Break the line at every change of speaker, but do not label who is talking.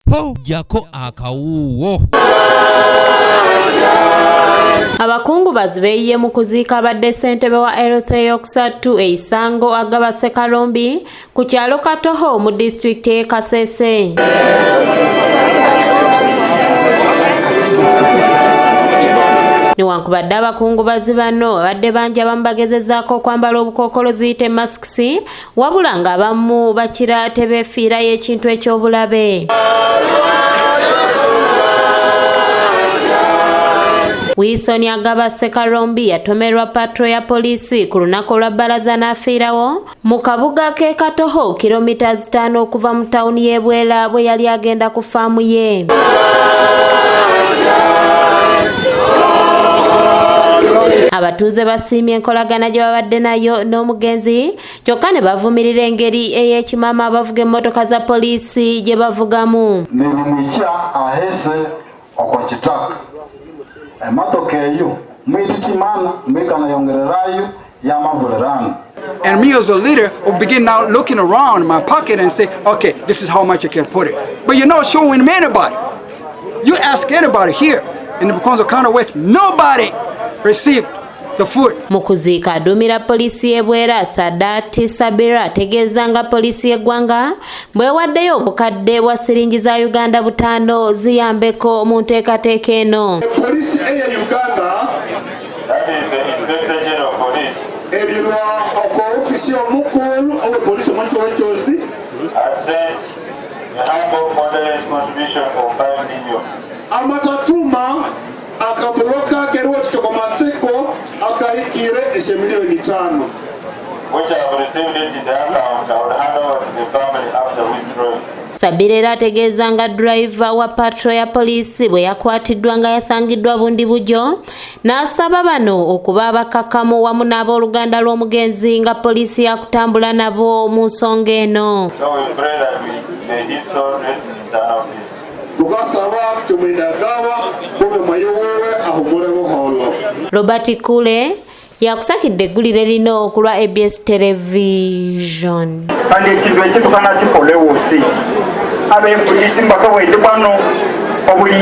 po jako akawuwo.
Abakungubazi beeyiye mu kuziika abadde ssentebe wa LC yokusatu eisango agaba Ssekalombi ku kyalo Katoho mu disitulikiti y'e Kasese. Newankubadde abakungubazi bano abadde bangi abamu bagezezzaako okwambala obukookolo ziyite masks, wabula ng'abamu bakira tebeefiirayo ekintu eky'obulabe. Wilson agaba Ssekalombi yatomerwa patro ya poliisi ku lunaku olwa bbalaza n'afiirawo mu kabuga k'e Katoho kilomita 5 okuva mu tawuni y'e Bwera bwe yali agenda ku faamu ye. Abatuuze basiimye enkolagana gye babadde nayo n'omugenzi, kyokka ne bavumirira engeri ey'ekimama abavuga emmotoka za poliisi gye bavugamu.
Nemumikya ahese okwakitaka emotoka eyo mwititimana mwikanayongererayo y'amavulirano.
And me as a leader will begin now looking around my pocket and say, okay, this is how much I can put it. But you're not showing me anybody. You ask anybody here in the Bukonzo County West, nobody received the food.
Mu kuziika aduumira poliisi y'e Bwera Sadati Sabira ategeeza nga poliisi y'eggwanga bwewaddeyo obukadde bwa siringi za Uganda 5 ziyambeko mu nteekateeka eno.
Poliisi eya Uganda, that is the Inspector General of Police, erina ofisi omukulu owe poliisi omwekyosi has sent a humble moderate contribution of 5 million. Amatatuma akabloka keriwo kikomansiko akahikire eshe-milioni 5. Which I have received it in the account. I will hand over to the family after withdrawing.
Sabira era ategeeza nga driver wa patro ya poliisi bwe yakwatiddwa nga yasangiddwa bundi bujo n'asaba bano okuba abakakamu wamu n'abooluganda lw'omugenzi nga poliisi yakutambula nabo mu nsonga eno.
So we pray that may his soul rest in eternal peace. Tugasaba tumwendagaba mube mayowewe ahumule buholo.
Robert Kule yakusakidde eggulire lino okulwa ABS Television.
Kandi ekintu ekitukana kikolewo si ab'empoliisi mbaka bwende bwano obuli